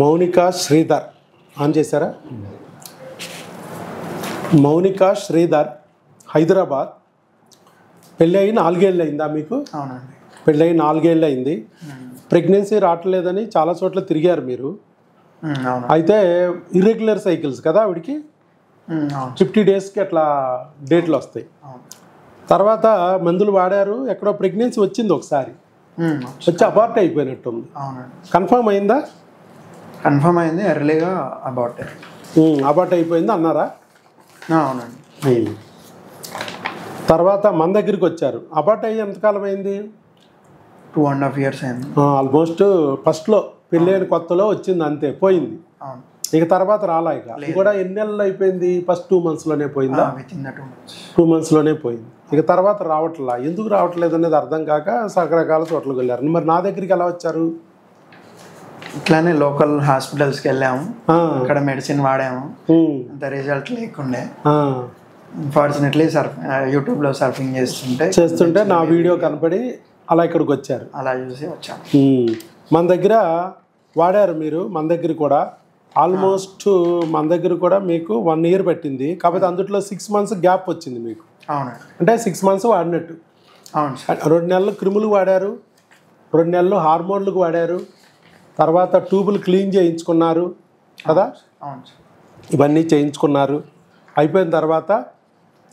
Mounika Sridhar on చేశారా? మౌనికా శ్రీధర్ హైదరాబాద్. పెళ్ళి అయి 4 ఏళ్ళు అయిందా మీకు? అవునండి. పెళ్ళి అయి 4 ఏళ్ళు అయింది. ప్రెగ్నెన్సీ రావట్లేదని చాలా చోట్ల తిరిగారు మీరు. అయితే ఇర్రెగ్యులర్ సైకిల్స్ కదా ఆవిడికి, 50 డేస్కి అట్లా డేట్లు వస్తాయి. తర్వాత మందులు వాడారు, ఎక్కడో ప్రెగ్నెన్సీ వచ్చింది ఒకసారి, వచ్చి అబార్ట్ అయిపోయినట్టుంది. కన్ఫర్మ్ అయిందా? కన్ఫర్మ్ అయింది, ఎర్లీగా అబార్ట్ అయిపోయింది అన్నారా? అవునండి. తర్వాత మన దగ్గరికి వచ్చారు. అబార్ట్ అయ్యి ఎంతకాలం అయింది? 2.5 years అయింది. ఆల్మోస్ట్ ఫస్ట్లో పెళ్ళైన కొత్తలో వచ్చింది, అంతే పోయింది. ఇక తర్వాత రాలా. ఇక ఇది కూడా ఎన్ని నెలలు అయిపోయింది? ఫస్ట్ 2 monthsలోనే పోయిందా? 2 monthsలోనే పోయింది. ఇక తర్వాత రావట్లా. ఎందుకు రావట్లేదు అనేది అర్థం కాక రకరకాల చోట్లకు వెళ్ళారు. మరి నా దగ్గరికి ఎలా వచ్చారు? ఇట్లానే లోకల్ హాస్పిటల్స్కి వెళ్ళాము, అక్కడ మెడిసిన్ వాడాము, అంత రిజల్ట్ లేకుండే. అన్ఫార్చునేట్లీ యూట్యూబ్లో సర్ఫింగ్ చేస్తుంటే నా వీడియో కనపడి అలా ఇక్కడికి వచ్చారు. అలా చూసి వచ్చాము. మన దగ్గర వాడారు మీరు. మన దగ్గర కూడా ఆల్మోస్ట్ మన దగ్గర కూడా మీకు 1 year పట్టింది. కాకపోతే అందులో 6 months గ్యాప్ వచ్చింది మీకు. అవునండి. అంటే 6 months వాడినట్టు. అవును సార్. 2 నెలలు క్రిములు వాడారు, 2 నెలలు హార్మోన్లకు వాడారు, తర్వాత ట్యూబులు క్లీన్ చేయించుకున్నారు కదా. అవును సార్. ఇవన్నీ చేయించుకున్నారు. అయిపోయిన తర్వాత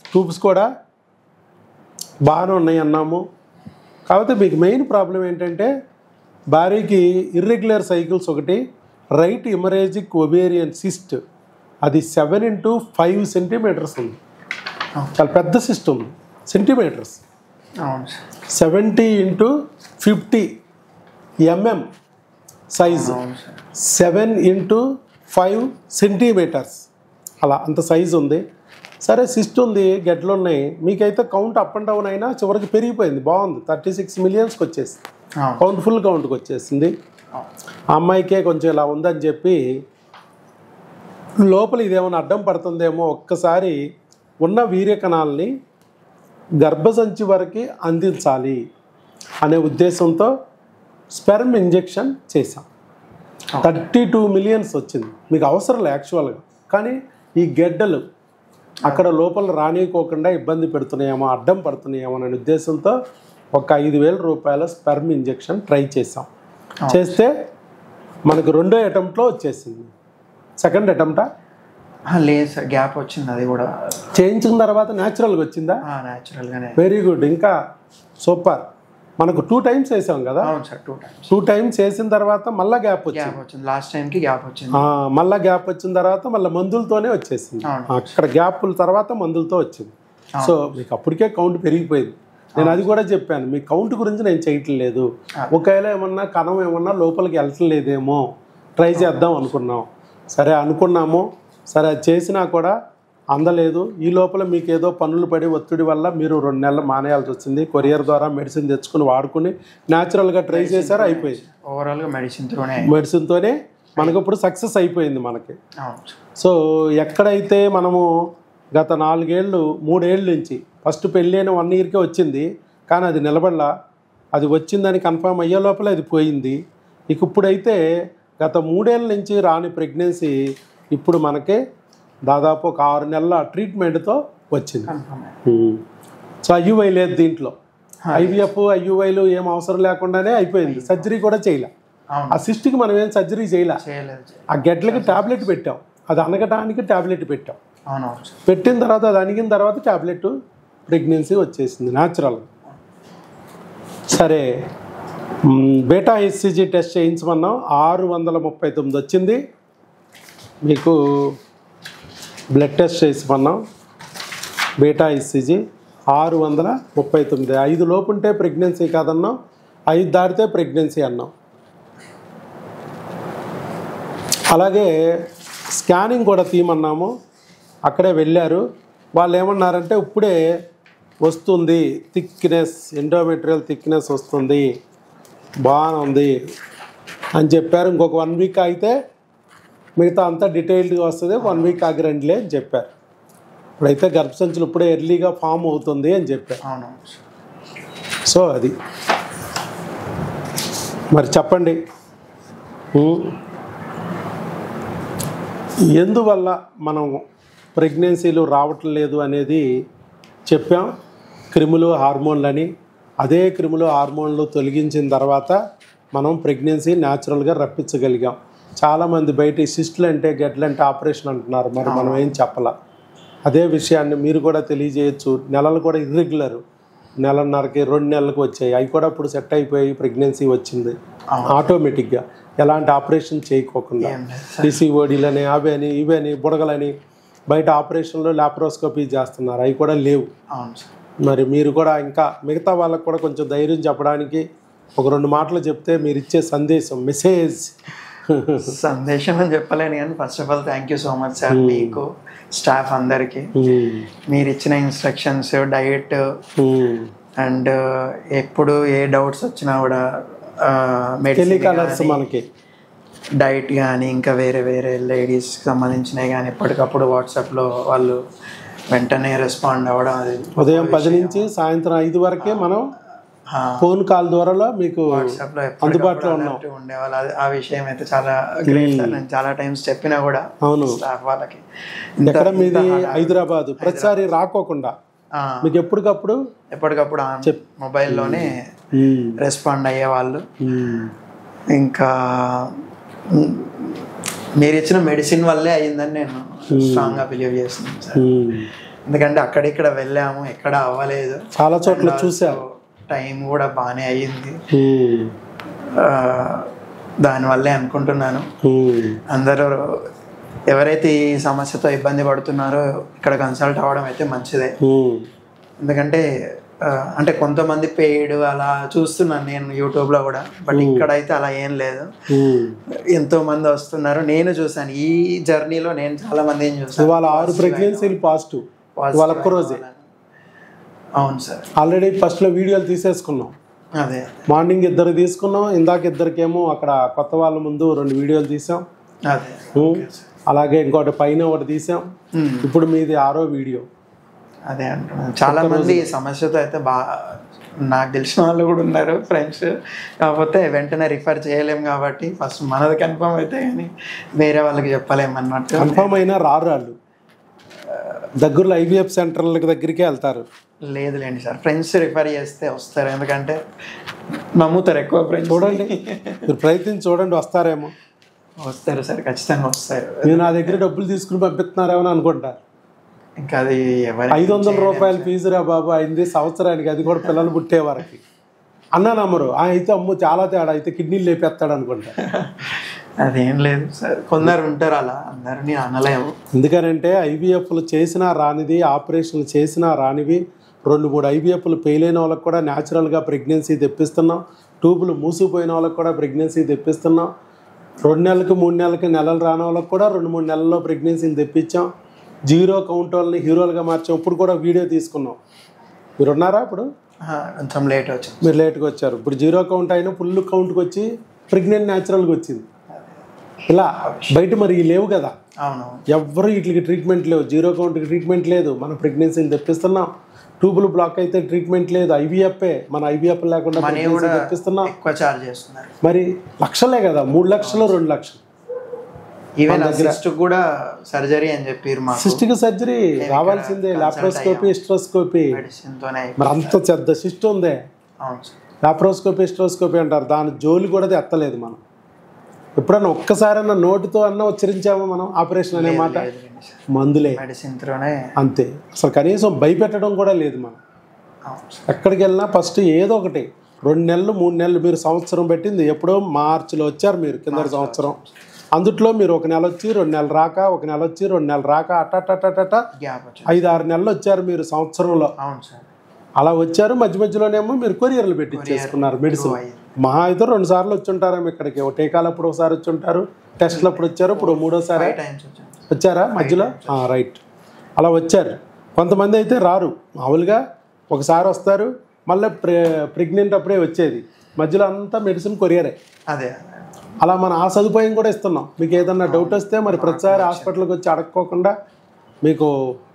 ట్యూబ్స్ కూడా బాగానే ఉన్నాయి అన్నాము. కాకపోతే మీకు మెయిన్ ప్రాబ్లం ఏంటంటే భార్యకి ఇర్రెగ్యులర్ సైకిల్స్ ఒకటి, రైట్ ఇమరేజిక్ ఒవేరియన్ సిస్ట్, అది 7 into 5 centimeters ఉంది. చాలా పెద్ద సిస్ట్ ఉంది, సెంటీమీటర్స్. అవును sir. 70 into 50 mm size, 7 into 5 centimeters, అలా అంత సైజు ఉంది. సరే సిస్ట్ ఉంది, గడ్డలు ఉన్నాయి. మీకైతే కౌంట్ అప్ అండ్ డౌన్ అయినా చివరికి పెరిగిపోయింది, బాగుంది. 36 millionsకి వచ్చేసింది, కౌంట్ ఫుల్ కౌంట్కి వచ్చేసింది. ఆ అమ్మాయికే కొంచెం ఇలా ఉందని చెప్పి లోపల ఇదేమైనా అడ్డం పడుతుందేమో, ఒక్కసారి ఉన్న వీర్యకణాలని గర్భసంచి వరకు అందించాలి అనే ఉద్దేశంతో స్పెర్మ్ ఇంజెక్షన్ చేశాం. 32 millions వచ్చింది. మీకు అవసరం లేదు యాక్చువల్గా, కానీ ఈ గెడ్డలు అక్కడ లోపల రానియకోకుండా ఇబ్బంది పెడుతున్నాయేమో, అడ్డం పడుతున్నాయేమో అనే ఉద్దేశంతో ఒక 5,000 రూపాయల స్పెర్మ్ ఇంజెక్షన్ ట్రై చేసాం. చేస్తే మనకు 2వ అటెంప్ట్లో వచ్చేసింది. సెకండ్ అటెంప్టా? లేదు సార్, గ్యాప్ వచ్చింది. అది కూడా చేయించిన తర్వాత న్యాచురల్గా వచ్చిందా? న్యాచురల్గానే. వెరీ గుడ్, ఇంకా సూపర్. మనకు 2 times వేసాం కదా. అవును సార్, 2 times. 2 times వేసిన తర్వాత మళ్ళీ గ్యాప్ వచ్చింది. లాస్ట్ టైంకి గ్యాప్ వచ్చింది. మళ్ళీ గ్యాప్ వచ్చిన తర్వాత మళ్ళీ మందులతోనే వచ్చేసింది. అక్కడ గ్యాప్ల తర్వాత మందులతో వచ్చింది. సో మీకు అప్పటికే కౌంట్ పెరిగిపోయింది. నేను అది కూడా చెప్పాను, మీ కౌంట్ గురించి నేను చేయట్లేదు, ఒకవేళ ఏమన్నా కణం ఏమన్నా లోపలికి వెళ్ళట్లేదేమో ట్రై చేద్దాం అనుకున్నాం. సరే అనుకున్నాము, సరే అది చేసినా కూడా అందలేదు. ఈ లోపల మీకు ఏదో పనులు పడి ఒత్తిడి వల్ల మీరు 2 నెలలు మానేయాల్సి వచ్చింది. కొరియర్ ద్వారా మెడిసిన్ తెచ్చుకుని వాడుకుని న్యాచురల్గా ట్రై చేశారు, అయిపోయింది. ఓవరాల్గా మెడిసిన్తోనే మనకు ఇప్పుడు సక్సెస్ అయిపోయింది మనకి. సో ఎక్కడైతే మనము గత 4 ఏళ్ళు 3 ఏళ్ళ నుంచి ఫస్ట్ పెళ్ళైన 1 yearకే వచ్చింది, కానీ అది నిలబడలా. అది వచ్చిందని కన్ఫర్మ్ అయ్యే లోపల అది పోయింది. ఇక ఇప్పుడైతే గత 3 ఏళ్ళ నుంచి రాని ప్రెగ్నెన్సీ ఇప్పుడు మనకి దాదాపు ఒక 6 నెలల ట్రీట్మెంట్తో వచ్చింది. సో ఐయుఐ లేదు దీంట్లో. IVF IUIలు ఏం అవసరం లేకుండానే అయిపోయింది. సర్జరీ కూడా చేయలే. ఆ సిస్ట్కి మనం ఏం సర్జరీ చేయలే. ఆ గెడ్లకి టాబ్లెట్ పెట్టాం, అది అనగటానికి టాబ్లెట్ పెట్టాం. పెట్టిన తర్వాత అది అణిగిన తర్వాత టాబ్లెట్, ప్రెగ్నెన్సీ వచ్చేసింది న్యాచురల్గా. సరే బీటా HCG టెస్ట్ చేయించమన్నాం, 639 వచ్చింది. మీకు బ్లడ్ టెస్ట్ చేసిమన్నాం, బీటా HCG 639. 5 లోపు ఉంటే ప్రెగ్నెన్సీ కాదన్నాం, 5 దాటితే ప్రెగ్నెన్సీ అన్నాం. అలాగే స్కానింగ్ కూడా తీయమన్నాము, అక్కడే వెళ్ళారు. వాళ్ళు ఏమన్నారంటే ఇప్పుడే వస్తుంది థిక్నెస్, ఎండోమెట్రియల్ థిక్నెస్ వస్తుంది, బాగానే ఉంది అని చెప్పారు. ఇంకొక 1 week అయితే మిగతా అంతా డీటెయిల్డ్గా వస్తుంది, 1 week ఆగిరండిలే అని చెప్పారు. ఇప్పుడైతే గర్భసంచులు ఇప్పుడే ఎర్లీగా ఫామ్ అవుతుంది అని చెప్పారు. సో అది మరి చెప్పండి. ఎందువల్ల మనం ప్రెగ్నెన్సీలు రావటం లేదు అనేది చెప్పాం. క్రిములు హార్మోన్లని, అదే క్రిములు హార్మోన్లు తొలగించిన తర్వాత మనం ప్రెగ్నెన్సీ న్యాచురల్గా రప్పించగలిగాం. చాలామంది బయట సిస్టులు అంటే గడ్లు అంటే ఆపరేషన్ అంటున్నారు, మరి మనం ఏం చెప్పాల. అదే విషయాన్ని మీరు కూడా తెలియజేయచ్చు. నెలలు కూడా ఇర్రెగ్యులర్, నెలన్నరకి 2 నెలలకు వచ్చాయి, అవి కూడా ఇప్పుడు సెట్ అయిపోయి ప్రెగ్నెన్సీ వచ్చింది ఆటోమేటిక్గా, ఎలాంటి ఆపరేషన్ చేయకోకుండా. పీసీఓడీలని అవని ఇవని బుడగలని బయట ఆపరేషన్లో లాప్రోస్కోపీ చేస్తున్నారు, అవి కూడా లేవు. మరి మీరు కూడా ఇంకా మిగతా వాళ్ళకు కూడా కొంచెం ధైర్యం చెప్పడానికి ఒక 2 మాటలు చెప్తే మీరు ఇచ్చే సందేశం, మెసేజ్. సందేశం అని చెప్పలేను కానీ first of all thank you so much sir, మీకు స్టాఫ్ అందరికీ. మీరు ఇచ్చిన ఇన్స్ట్రక్షన్స్, డయట్ అండ్ ఎప్పుడు ఏ డౌట్స్ వచ్చినా కూడా టెలికాలర్స్ మనకి డైట్ కానీ ఇంకా వేరే వేరే లేడీస్కి సంబంధించినవి కానీ ఎప్పటికప్పుడు వాట్సాప్లో వాళ్ళు వెంటనే రెస్పాండ్ అవ్వడం. అది ఉదయం 10 నుంచి సాయంత్రం 5 వరకే మనం ఫోన్ కాల్ ద్వారా మీకు వాట్సాప్లో అందుబాటులో ఉండేవాళ్ళు. ఆ విషయం అయితే చాలా గ్రేట్ సార్. నేను చాలా టైమ్స్ చెప్పినా కూడా అవును స్టాఫ్ వాళ్ళకి. ఎక్కడ మీది హైదరాబాద్, ప్రతిసారి రాకోకుండా మీకు ఎప్పటికప్పుడు మొబైల్లోనే రెస్పాండ్ అయ్యేవాళ్ళు. ఇంకా మీరు ఇచ్చిన మెడిసిన్ వల్లే అయ్యిందని నేను స్ట్రాంగ్గా బిలీవ్ చేస్తున్నాను సార్. ఎందుకంటే అక్కడిక్కడ వెళ్ళాము, ఎక్కడ అవ్వలేదు, చాలా చోట్ల చూసాము, టైం కూడా బాగానే అయ్యింది. దానివల్లే అనుకుంటున్నాను అందరూ ఎవరైతే ఈ సమస్యతో ఇబ్బంది పడుతున్నారో ఇక్కడ కన్సల్ట్ అవ్వడం అయితే మంచిదే. ఎందుకంటే అంటే కొంతమంది పెయిడ్ అలా చూస్తున్నాను నేను యూట్యూబ్లో కూడా, బట్ ఇక్కడైతే అలా ఏం లేదు. ఎంతో మంది వస్తున్నారు, నేను చూసాను ఈ జర్నీలో, నేను చాలా మందిని చూసాను. వాళ్ళ 6 ప్రెగ్నెన్సీలు పాజిటివ్ వాళ్ళ ఒక్కరోజే. అవును సార్, ఆల్రెడీ ఫస్ట్లో వీడియోలు తీసేసుకున్నాం. అదే మార్నింగ్ 2 తీసుకున్నాం, ఇందాక 2కేమో అక్కడ కొత్త వాళ్ళ ముందు 2 వీడియోలు తీసాం. అదే అలాగే ఇంకోటి పైన ఒకటి తీసాం. ఇప్పుడు మీది 6వ వీడియో. అదే అంటున్నాను, చాలా మంది ఈ సమస్యతో అయితే బాగా నాకు తెలిసిన వాళ్ళు కూడా ఉన్నారు ఫ్రెండ్స్. కాకపోతే వెంటనే రిఫర్ చేయలేము కాబట్టి ఫస్ట్ మనది కన్ఫర్మ్ అయితే కానీ వేరే వాళ్ళకి చెప్పలేమన్నట్టు. కన్ఫర్మ్ అయినా రారు వాళ్ళు, దగ్గరలో ఐవీఎఫ్ సెంటర్ల దగ్గరికే వెళ్తారు. లేదులేండి సార్, ఫ్రెండ్స్ రిఫర్ చేస్తే వస్తారు, ఎందుకంటే నమ్ముతారు ఎక్కువ ఫ్రెండ్స్. చూడండి, మీరు ప్రయత్నించి చూడండి, వస్తారేమో. వస్తారు సార్, ఖచ్చితంగా వస్తారు. మీరు నా దగ్గర డబ్బులు తీసుకుని పంపిస్తున్నారేమో అనుకుంటారు. ఇంకా అది 500 రూపాయల ఫీజు రా బాబు అయింది సంవత్సరానికి, అది కూడా పిల్లలు పుట్టే వరకు. అన్నా నమ్మరు, అయితే అమ్మో చాలా తేడా, అయితే కిడ్నీలు లేపేస్తాడు అనుకుంటా. అదేం లేదు సార్, కొందరు ఉంటారు అలా, అందరినీ అనలేము. ఎందుకనంటే ఐవీఎఫ్లు చేసినా రానిది, ఆపరేషన్లు చేసినా రానివి, 2-3 ఐవీఎఫ్లు ఫెయిల్ అయిన వాళ్ళకి కూడా న్యాచురల్గా ప్రెగ్నెన్సీ తెప్పిస్తున్నాం. ట్యూబులు మూసిపోయిన వాళ్ళకి కూడా ప్రెగ్నెన్సీ తెప్పిస్తున్నాం. 2 నెలలకు 3 నెలలకి నెలలు రాని వాళ్ళకి కూడా 2-3 నెలల్లో ప్రెగ్నెన్సీని తెప్పించాం. 0 కౌంట్ వాళ్ళని హీరోలుగా మార్చాం. ఇప్పుడు కూడా వీడియో తీసుకున్నాం. మీరు ఉన్నారా? ఇప్పుడు కొంచెం లేట్ వచ్చారు, మీరు లేట్గా వచ్చారు. ఇప్పుడు 0 కౌంట్ అయినా ఫుల్ కౌంట్కి వచ్చి ప్రెగ్నెంట్ న్యాచురల్గా వచ్చింది. ఇలా బయట మరి లేవు కదా, ఎవ్వరు వీటికి ట్రీట్మెంట్ లేవు. 0 కౌంట్కి ట్రీట్మెంట్ లేదు, మనం ప్రెగ్నెన్సీని తెప్పిస్తున్నాం. ట్యూబుల్ బ్లాక్ అయితే ట్రీట్మెంట్ లేదు, ఐవీఎఫ్ఏ. మన ఐవీఎఫ్ లేకుండా తెప్పిస్తున్నాం. ఎక్కువ చార్జ్ చేస్తున్నారు. మరి లక్షలే కదా, 3 లక్షలు 2 లక్షలు. ఈవెన్ సిస్ట్ కూడా సర్జరీ అని చెప్పారు. సిస్ట్కి సర్జరీ రావాల్సిందే, లాప్రోస్కోపీ, హిస్ట్రోస్కోపీ. మరి అంత పెద్ద సిస్ట్ ఉందే, లాప్రోస్కోపీ హిస్ట్రోస్కోపీ అంటారు. దాని జోలి కూడా ఎత్తలేదు మనం. ఎప్పుడన్నా ఒక్కసారన్నా నోటితో అన్నా ఉచ్చరించామో మనం ఆపరేషన్ అనే మాట? మందులే, అంతే. అసలు కనీసం భయపెట్టడం కూడా లేదు మనం. ఎక్కడికి వెళ్ళినా ఫస్ట్ ఏదో ఒకటి 2 నెలలు 3 నెలలు, మీరు సంవత్సరం పెట్టింది ఎప్పుడో మార్చిలో వచ్చారు మీరు, కింద సంవత్సరం. అందుట్లో మీరు 1 నెల వచ్చి 2 నెలలు రాక, 1 నెల వచ్చి 2 నెలలు రాక, అట్ట 5-6 నెలలు వచ్చారు మీరు సంవత్సరంలో. అలా వచ్చారు. మధ్య మధ్యలోనేమో మీరు కొరియర్లు పెట్టించేసుకున్నారు మెడిసిన్. మహా అయితే 2 సార్లు వచ్చి ఉంటారేమో ఇక్కడికి. టీకాలప్పుడు ఒకసారి వచ్చి ఉంటారు, టెస్ట్లు అప్పుడు వచ్చారు, ఇప్పుడు 3వసారి వచ్చారా మధ్యలో? రైట్, అలా వచ్చారు. కొంతమంది అయితే రారు, మామూలుగా ఒకసారి వస్తారు, మళ్ళీ ప్రెగ్నెంట్ అప్పుడే వచ్చేది. మధ్యలో అంతా మెడిసిన్ కొరియరే. అదే అలా మనం ఆ సదుపాయం కూడా ఇస్తున్నాం. మీకు ఏదన్నా డౌట్ వస్తే మరి ప్రతిసారి హాస్పిటల్కి వచ్చి అడగకోకుండా మీకు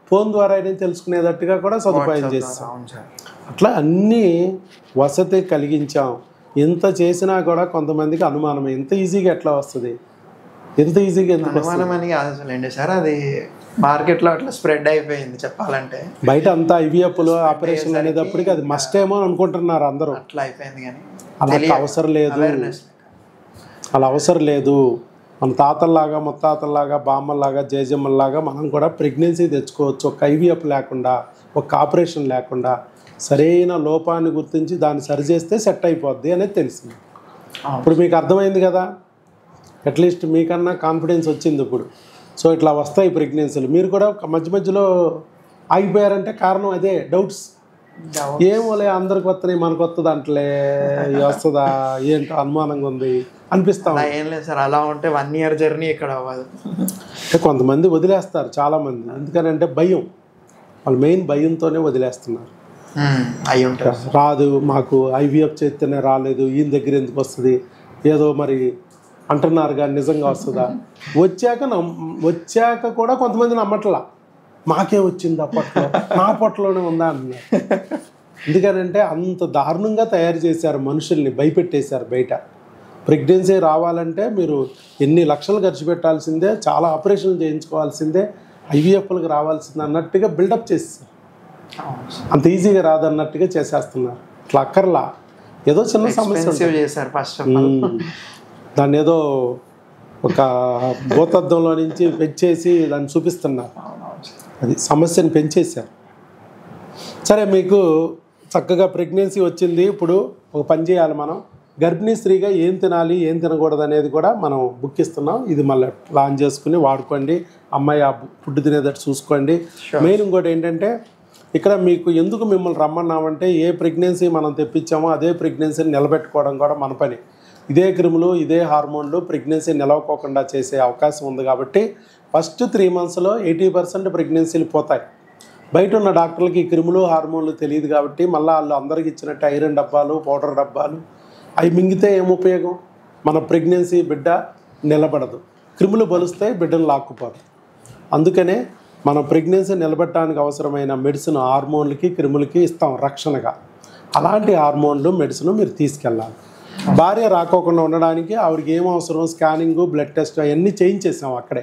ఫోన్ ద్వారా అయినా తెలుసుకునేటట్టుగా కూడా సదుపాయం చేస్తాం. అట్లా అన్నీ వసతి కలిగించాం. ఇంత చేసినా కూడా కొంతమందికి అనుమానం, ఇంత ఈజీగా ఎట్లా వస్తుంది? ఎంత ఈజీగా ఎందుకు అనుమానం అని కాదు అసలు సార్, అది మార్కెట్లో అట్లా స్ప్రెడ్ అయిపోయింది చెప్పాలంటే. బయట అంతా ఐవీఎఫ్లు ఆపరేషన్ అనేటప్పటికి అది మస్ట్ ఏమో అనుకుంటున్నారు అందరూ. అట్లా అయిపోయింది కానీ అలా అవసరం లేదు, అలా అవసరం లేదు. మన తాతల్లాగా ముత్తాతల్లాగా బామ్మల్లాగా జేజమ్మల్లాగా మనం కూడా ప్రెగ్నెన్సీ తెచ్చుకోవచ్చు. ఒక ఐవీఎఫ్ లేకుండా, ఒక ఆపరేషన్ లేకుండా సరైన లోపాన్ని గుర్తించి దాన్ని సరిచేస్తే సెట్ అయిపోద్ది అనేది తెలిసింది. ఇప్పుడు మీకు అర్థమైంది కదా, అట్లీస్ట్ మీకన్నా కాన్ఫిడెన్స్ వచ్చింది ఇప్పుడు. సో ఇట్లా వస్తాయి ప్రెగ్నెన్సీలు. మీరు కూడా మధ్య మధ్యలో ఆగిపోయారంటే కారణం అదే, డౌట్స్. ఏమోలే అందరికి వస్తున్నాయి మనకు వస్తుంది అంటలే, వస్తుందా ఏంటో అనుమానంగా ఉంది అనిపిస్తాం. ఏం లేదు సార్, అలా ఉంటే 1 year జర్నీ ఇక్కడ అవ్వదు. అంటే కొంతమంది వదిలేస్తారు చాలామంది, ఎందుకనంటే భయం, వాళ్ళు మెయిన్ భయంతోనే వదిలేస్తున్నారు. అయి ఉంటారు, రాదు మాకు ఐవీఎఫ్ చేస్తేనే రాలేదు, ఈయన దగ్గర ఎందుకు వస్తుంది, ఏదో మరి అంటున్నారు కానీ నిజంగా వస్తుందా. వచ్చాక కూడా కొంతమంది నమ్మట్లా, మాకే వచ్చింది అప్పట్లో, నా పొట్టలోనే ఉందా అంటున్నారు. ఎందుకనంటే అంత దారుణంగా తయారు చేశారు మనుషుల్ని, భయపెట్టేశారు బయట. ప్రెగ్నెన్సీ రావాలంటే మీరు ఎన్ని లక్షలు ఖర్చు పెట్టాల్సిందే, చాలా ఆపరేషన్లు చేయించుకోవాల్సిందే, ఐవీఎఫ్లకు రావాల్సిందే అన్నట్టుగా బిల్డప్ చేస్తారు. అంత ఈజీగా రాదన్నట్టుగా చేసేస్తున్నారు. ఇట్లా అక్కర్లా, ఏదో చిన్న సమస్య చేశారు ఫస్ట్. దాన్ని ఏదో ఒక భూతద్దంలో నుంచి పెంచేసి దాన్ని చూపిస్తున్నారు, అది సమస్యను పెంచేశారు. సరే, మీకు చక్కగా ప్రెగ్నెన్సీ వచ్చింది. ఇప్పుడు ఒక పని చేయాలి మనం, గర్భిణీ స్త్రీగా ఏం తినాలి ఏం తినకూడదు అనేది కూడా మనం బుక్ ఇస్తున్నాం. ఇది మళ్ళీ ప్లాన్ చేసుకుని వాడుకోండి. అమ్మాయి ఆ ఫుడ్ తినేటట్టు చూసుకోండి. మెయిన్ ఇంకోటి ఏంటంటే, ఇక్కడ మీకు ఎందుకు మిమ్మల్ని రమ్మన్నామంటే, ఏ ప్రెగ్నెన్సీ మనం తెప్పించామో అదే ప్రెగ్నెన్సీని నిలబెట్టుకోవడం కూడా మన పని. ఇదే క్రిములు ఇదే హార్మోన్లు ప్రెగ్నెన్సీ నిలవకోకుండా చేసే అవకాశం ఉంది. కాబట్టి ఫస్ట్ 3 monthsలో 80% ప్రెగ్నెన్సీలు పోతాయి. బయట ఉన్న డాక్టర్లకి ఈ క్రిములు హార్మోన్లు తెలియదు కాబట్టి మళ్ళీ వాళ్ళు అందరికి ఇచ్చినట్టు ఐరన్ డబ్బాలు పౌడర్ డబ్బాలు అవి మింగితే ఏం ఉపయోగం, మన ప్రెగ్నెన్సీ బిడ్డ నిలబడదు, క్రిములు బలుస్తాయి, బిడ్డను లాక్కుపోతాయి. అందుకనే మనం ప్రెగ్నెన్సీ నిలబెట్టడానికి అవసరమైన మెడిసిన్ హార్మోన్లకి క్రిములకి ఇస్తాం రక్షణగా. అలాంటి హార్మోన్లు మెడిసిన్ మీరు తీసుకెళ్ళాలి. భార్య రాకోకుండా ఉండడానికి ఆవిడకి ఏం అవసరం, స్కానింగ్ బ్లడ్ టెస్ట్ అవన్నీ చేయించేసాం అక్కడే,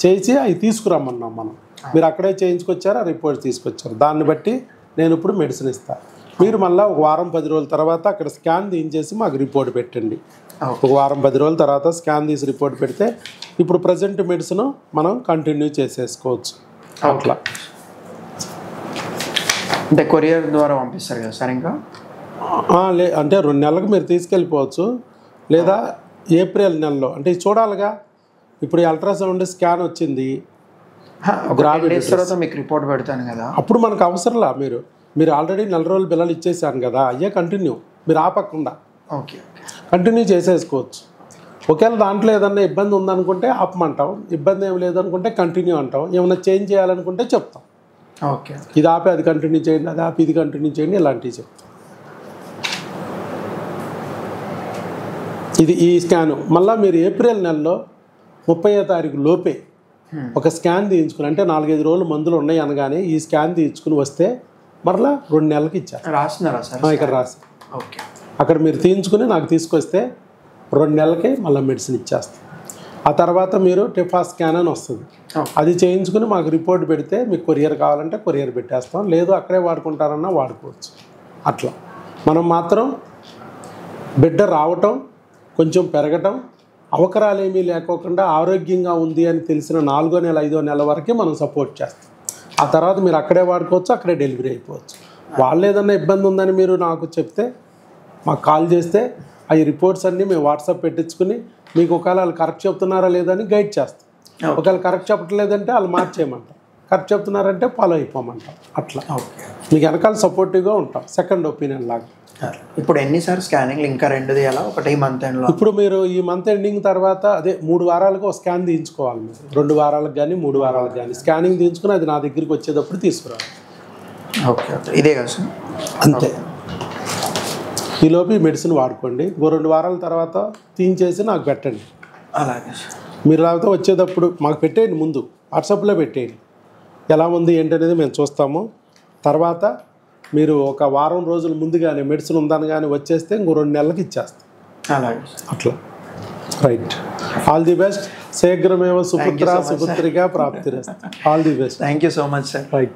చేసి అవి తీసుకురమ్మన్నాం మనం. మీరు అక్కడే చేయించుకొచ్చారు, ఆ రిపోర్ట్ తీసుకొచ్చారు, దాన్ని బట్టి నేను ఇప్పుడు మెడిసిన్ ఇస్తాను. మీరు మళ్ళీ 1 వారం 10 రోజుల తర్వాత అక్కడ స్కాన్ తీయించేసి మాకు రిపోర్ట్ పెట్టండి. 1 వారం 10 రోజుల తర్వాత స్కాన్ తీసి రిపోర్ట్ పెడితే ఇప్పుడు ప్రజెంట్ మెడిసిన్ మనం కంటిన్యూ చేసేసుకోవచ్చు. అట్లా అంటే కొరియర్ ద్వారా పంపిస్తారు కదా సార్? ఇంకా అంటే 2 నెలలకు మీరు తీసుకెళ్ళిపోవచ్చు, లేదా ఏప్రిల్ నెలలో. అంటే చూడాలిగా, ఇప్పుడు అల్ట్రాసౌండ్ స్కాన్ వచ్చింది, తర్వాత మీకు రిపోర్ట్ పెడతాను కదా, అప్పుడు మనకు అవసరంలా. మీరు ఆల్రెడీ 4 రోజులు పిల్లలు ఇచ్చేసాను కదా, అయ్యే కంటిన్యూ, మీరు ఆపకుండా కంటిన్యూ చేసేసుకోవచ్చు. ఒకవేళ దాంట్లో ఏదన్నా ఇబ్బంది ఉందనుకుంటే ఆపమంటాం, ఇబ్బంది ఏం లేదనుకుంటే కంటిన్యూ అంటాం. ఏమైనా చేంజ్ చేయాలనుకుంటే చెప్తాం, ఓకే ఇది ఆపి అది కంటిన్యూ చేయండి, అది ఆపి ఇది కంటిన్యూ చేయండి, ఇలాంటివి చెప్తాం. ఇది ఈ స్కాను మళ్ళీ మీరు ఏప్రిల్ నెలలో 30వ తారీఖు లోపే ఒక స్కాన్ తీయించుకుని, అంటే 4-5 రోజులు మందులు ఉన్నాయి అనగానే ఈ స్కాన్ తీయించుకుని వస్తే మరలా 2 నెలలకి ఇచ్చారు. రాస్తున్నారా సార్? ఇక్కడ రాసి ఓకే, అక్కడ మీరు తీయించుకుని నాకు తీసుకొస్తే 2 నెలలకే మళ్ళీ మెడిసిన్ ఇచ్చేస్తాం. ఆ తర్వాత మీరు టిఫా స్కాన్ అని వస్తుంది, అది చేయించుకుని మాకు రిపోర్ట్ పెడితే మీకు కొరియర్ కావాలంటే కొరియర్ పెట్టేస్తాం, లేదు అక్కడే వాడుకుంటారన్నా వాడుకోవచ్చు. అట్లా మనం మాత్రం బిడ్డ రావటం, కొంచెం పెరగటం, అవకరాలు ఏమీ లేకోకుండా ఆరోగ్యంగా ఉంది అని తెలిసిన 4వ నెల 5వ నెల వరకే మనం సపోర్ట్ చేస్తాం. ఆ తర్వాత మీరు అక్కడే వాడుకోవచ్చు, అక్కడే డెలివరీ అయిపోవచ్చు. వాళ్ళు ఏదన్నా ఇబ్బంది ఉందని మీరు నాకు చెప్తే మాకు కాల్ చేస్తే అవి రిపోర్ట్స్ అన్నీ మేము వాట్సాప్ పెట్టించుకుని మీకు ఒకవేళ వాళ్ళు కరెక్ట్ చెప్తున్నారా లేదని గైడ్ చేస్తాం. ఒకవేళ కరెక్ట్ చెప్పట్లేదంటే వాళ్ళు మార్చేయమంటాం, కరెక్ట్ చెప్తున్నారంటే ఫాలో అయిపోమంటాం. అట్లా మీకు వెనకాల సపోర్టివ్గా ఉంటాం, సెకండ్ ఒపీనియన్ లాగా. ఇప్పుడు ఎన్నిసార్లు స్కానింగ్? ఇంకా 2 తీయాలా? ఒకటి మంత్ ఎండ్లో? ఇప్పుడు మీరు ఈ మంత్ ఎండింగ్ తర్వాత అదే 3 వారాలకు ఒక స్కాన్ తీయించుకోవాలి. మీరు 2 వారాలకు కానీ 3 వారాలకు కానీ స్కానింగ్ తీయించుకుని అది నా దగ్గరికి వచ్చేటప్పుడు తీసుకురావాలి. ఓకే, ఇదే కదా సార్? అంతే. ఈలోపు ఈ మెడిసిన్ వాడుకోండి. 2 వారాల తర్వాత తీయించేసి నాకు పెట్టండి. అలాగే మీరు లేకపోతే వచ్చేటప్పుడు మాకు పెట్టేయండి, ముందు వాట్సాప్లో పెట్టేయండి, ఎలా ఉంది ఏంటనేది మేము చూస్తాము. తర్వాత మీరు 1 వారం రోజుల ముందుగానే మెడిసిన్ ఉందని కానీ వచ్చేస్తే ఇంకో 2 నెలలకు ఇచ్చేస్తాం. అలాగే అట్లా రైట్. All the best. శీఘ్రమేవ సుపుత్ర సుపుత్రిగా ప్రాప్తిరస్తు. All the best. Thank you so much sir. Right.